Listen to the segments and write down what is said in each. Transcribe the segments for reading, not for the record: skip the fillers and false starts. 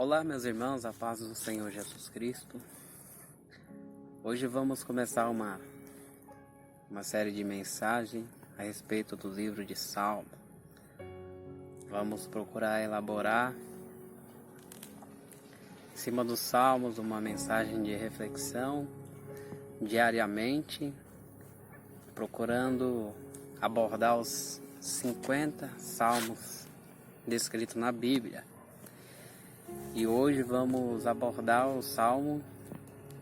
Olá, meus irmãos, a paz do Senhor Jesus Cristo. Hoje vamos começar uma série de mensagens a respeito do livro de Salmo. Vamos procurar elaborar em cima dos Salmos uma mensagem de reflexão diariamente, procurando abordar os 50 Salmos descritos na Bíblia. E hoje vamos abordar o Salmo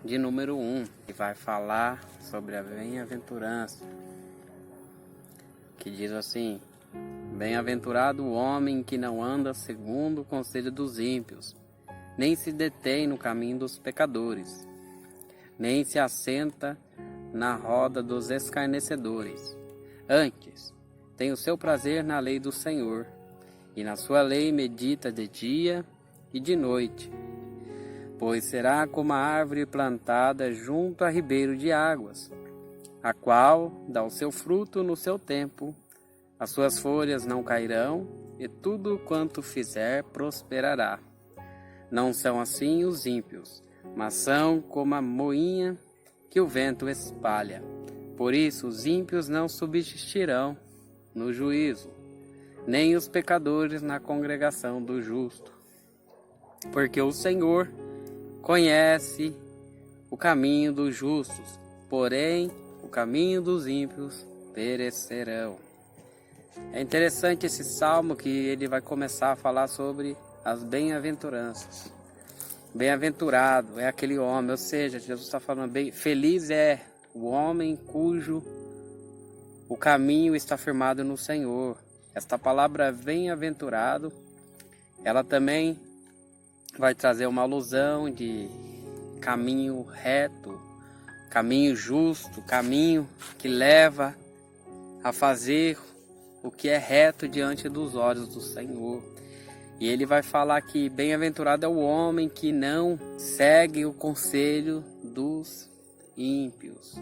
de número 1, que vai falar sobre a bem-aventurança, que diz assim: Bem-aventurado o homem que não anda segundo o conselho dos ímpios, nem se detém no caminho dos pecadores, nem se assenta na roda dos escarnecedores. Antes, tem o seu prazer na lei do Senhor, e na sua lei medita de dia e de noite. Pois será como a árvore plantada junto a ribeiro de águas, a qual dá o seu fruto no seu tempo, as suas folhas não cairão, e tudo quanto fizer prosperará. Não são assim os ímpios, mas são como a moinha que o vento espalha. Por isso os ímpios não subsistirão no juízo, nem os pecadores na congregação do justo. Porque o Senhor conhece o caminho dos justos, porém o caminho dos ímpios perecerão. É interessante esse salmo que ele vai começar a falar sobre as bem-aventuranças. Bem-aventurado é aquele homem, ou seja, Jesus está falando bem, feliz é o homem cujo o caminho está firmado no Senhor. Esta palavra bem-aventurado, ela também vai trazer uma alusão de caminho reto, caminho justo, caminho que leva a fazer o que é reto diante dos olhos do Senhor. E ele vai falar que bem-aventurado é o homem que não segue o conselho dos ímpios.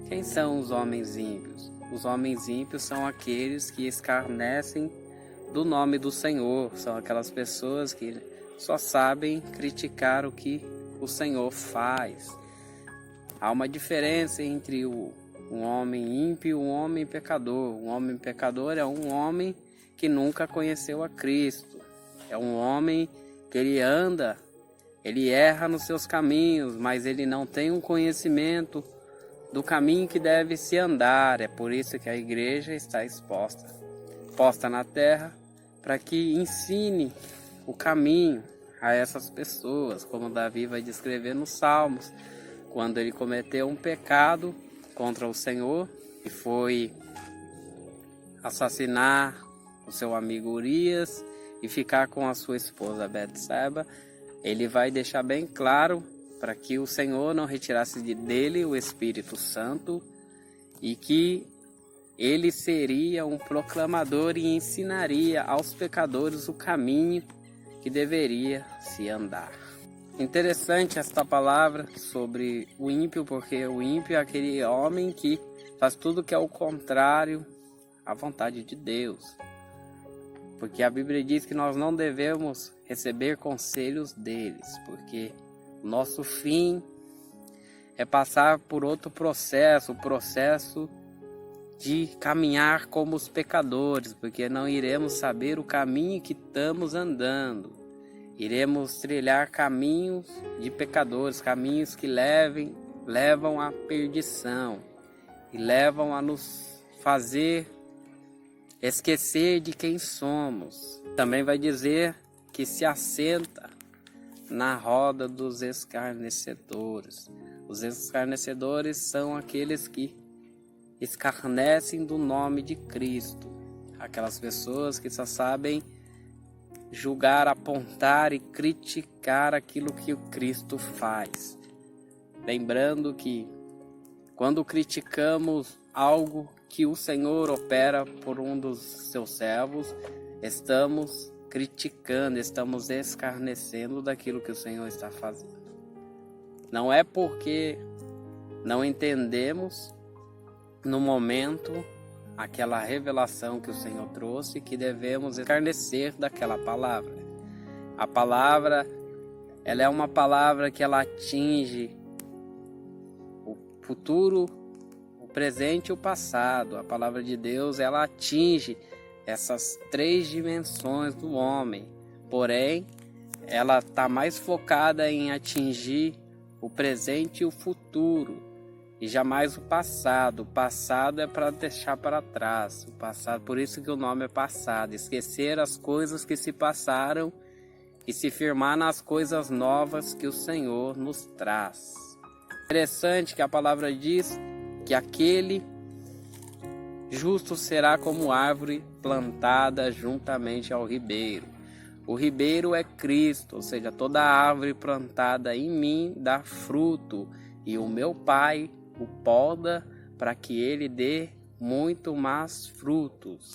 Quem são os homens ímpios? Os homens ímpios são aqueles que escarnecem do nome do Senhor, são aquelas pessoas que só sabem criticar o que o Senhor faz. Há uma diferença entre um homem ímpio e um homem pecador. Um homem pecador é um homem que nunca conheceu a Cristo. É um homem que ele erra nos seus caminhos, mas ele não tem um conhecimento do caminho que deve se andar. É por isso que a igreja está posta na terra, para que ensine o caminho a essas pessoas, como Davi vai descrever nos Salmos, quando ele cometeu um pecado contra o Senhor e foi assassinar o seu amigo Urias e ficar com a sua esposa Betseba. Ele vai deixar bem claro para que o Senhor não retirasse dele o Espírito Santo e que ele seria um proclamador e ensinaria aos pecadores o caminho que deveria se andar. Interessante esta palavra sobre o ímpio, porque o ímpio é aquele homem que faz tudo que é o contrário à vontade de Deus. Porque a Bíblia diz que nós não devemos receber conselhos deles, porque o nosso fim é passar por outro processo, o processo de caminhar como os pecadores, porque não iremos saber o caminho que estamos andando. Iremos trilhar caminhos de pecadores, caminhos que levam à perdição e levam a nos fazer esquecer de quem somos. Também vai dizer que se assenta na roda dos escarnecedores. Os escarnecedores são aqueles que escarnecem do nome de Cristo. Aquelas pessoas que só sabem julgar, apontar e criticar aquilo que o Cristo faz. Lembrando que quando criticamos algo que o Senhor opera por um dos seus servos, estamos criticando, estamos escarnecendo daquilo que o Senhor está fazendo. Não é porque não entendemos no momento aquela revelação que o Senhor trouxe que devemos escarnecer daquela palavra. A palavra ela é uma palavra que ela atinge o futuro, o presente e o passado. A palavra de Deus, ela atinge essas três dimensões do homem. Porém, ela está mais focada em atingir o presente e o futuro, e jamais o passado. O passado é para deixar para trás. O passado, por isso que o nome é passado. Esquecer as coisas que se passaram e se firmar nas coisas novas que o Senhor nos traz. Interessante que a palavra diz que aquele justo será como árvore plantada juntamente ao ribeiro. O ribeiro é Cristo, ou seja, toda árvore plantada em mim dá fruto, e o meu Pai o poda para que ele dê muito mais frutos.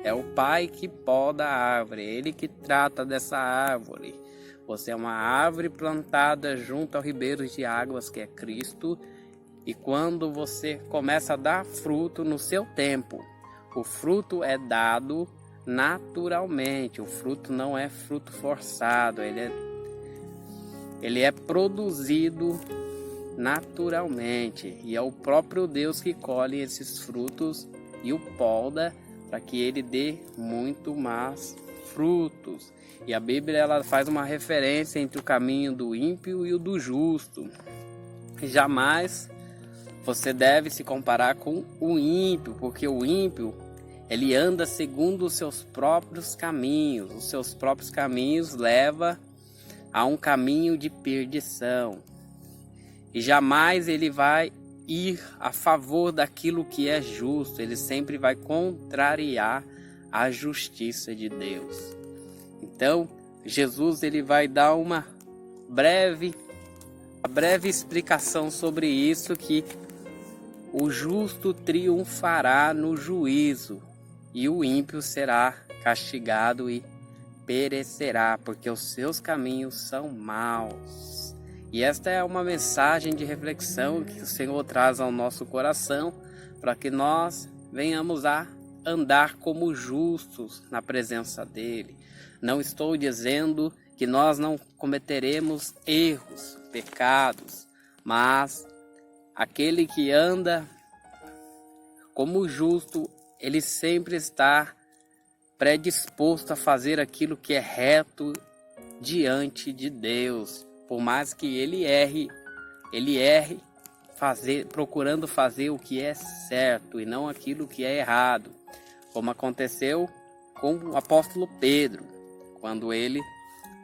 É o Pai que poda a árvore, é Ele que trata dessa árvore. Você é uma árvore plantada junto ao ribeiro de águas, que é Cristo, e quando você começa a dar fruto no seu tempo, o fruto é dado naturalmente. O fruto não é fruto forçado, ele é produzido naturalmente, e é o próprio Deus que colhe esses frutos e o poda para que ele dê muito mais frutos. E a Bíblia, ela faz uma referência entre o caminho do ímpio e o do justo. Jamais você deve se comparar com o ímpio, porque o ímpio, ele anda segundo os seus próprios caminhos. Os seus próprios caminhos levam a um caminho de perdição. E jamais ele vai ir a favor daquilo que é justo. Ele sempre vai contrariar a justiça de Deus. Então, Jesus, ele vai dar uma breve explicação sobre isso, que o justo triunfará no juízo e o ímpio será castigado e perecerá, porque os seus caminhos são maus. E esta é uma mensagem de reflexão que o Senhor traz ao nosso coração, para que nós venhamos a andar como justos na presença dEle. Não estou dizendo que nós não cometeremos erros, pecados, mas aquele que anda como justo, ele sempre está predisposto a fazer aquilo que é reto diante de Deus. Por mais que ele erre procurando fazer o que é certo e não aquilo que é errado, como aconteceu com o apóstolo Pedro, quando ele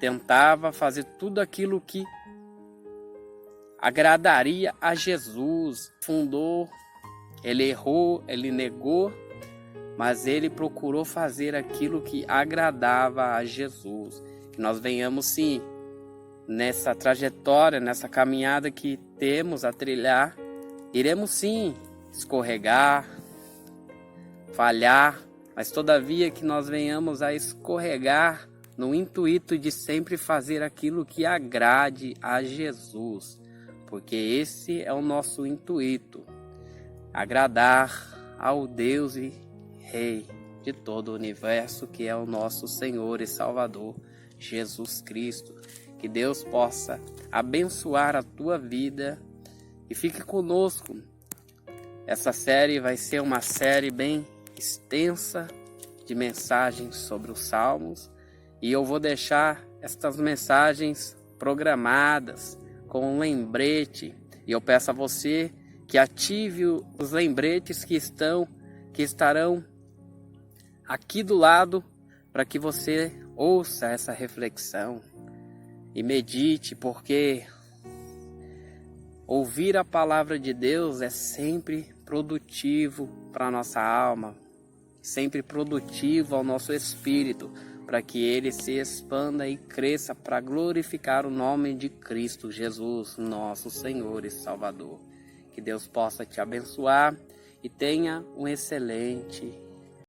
tentava fazer tudo aquilo que agradaria a Jesus. Ele errou, ele negou, mas ele procurou fazer aquilo que agradava a Jesus. Que nós venhamos sim, nessa trajetória, nessa caminhada que temos a trilhar, iremos sim escorregar, falhar, mas todavia que nós venhamos a escorregar no intuito de sempre fazer aquilo que agrade a Jesus, porque esse é o nosso intuito, agradar ao Deus e Rei de todo o universo, que é o nosso Senhor e Salvador, Jesus Cristo. Que Deus possa abençoar a tua vida e fique conosco. Essa série vai ser uma série bem extensa de mensagens sobre os Salmos, e eu vou deixar estas mensagens programadas com um lembrete, e eu peço a você que ative os lembretes que estarão aqui do lado, para que você ouça essa reflexão e medite, porque ouvir a palavra de Deus é sempre produtivo para a nossa alma, sempre produtivo ao nosso espírito, para que ele se expanda e cresça para glorificar o nome de Cristo Jesus, nosso Senhor e Salvador. Que Deus possa te abençoar e tenha um excelente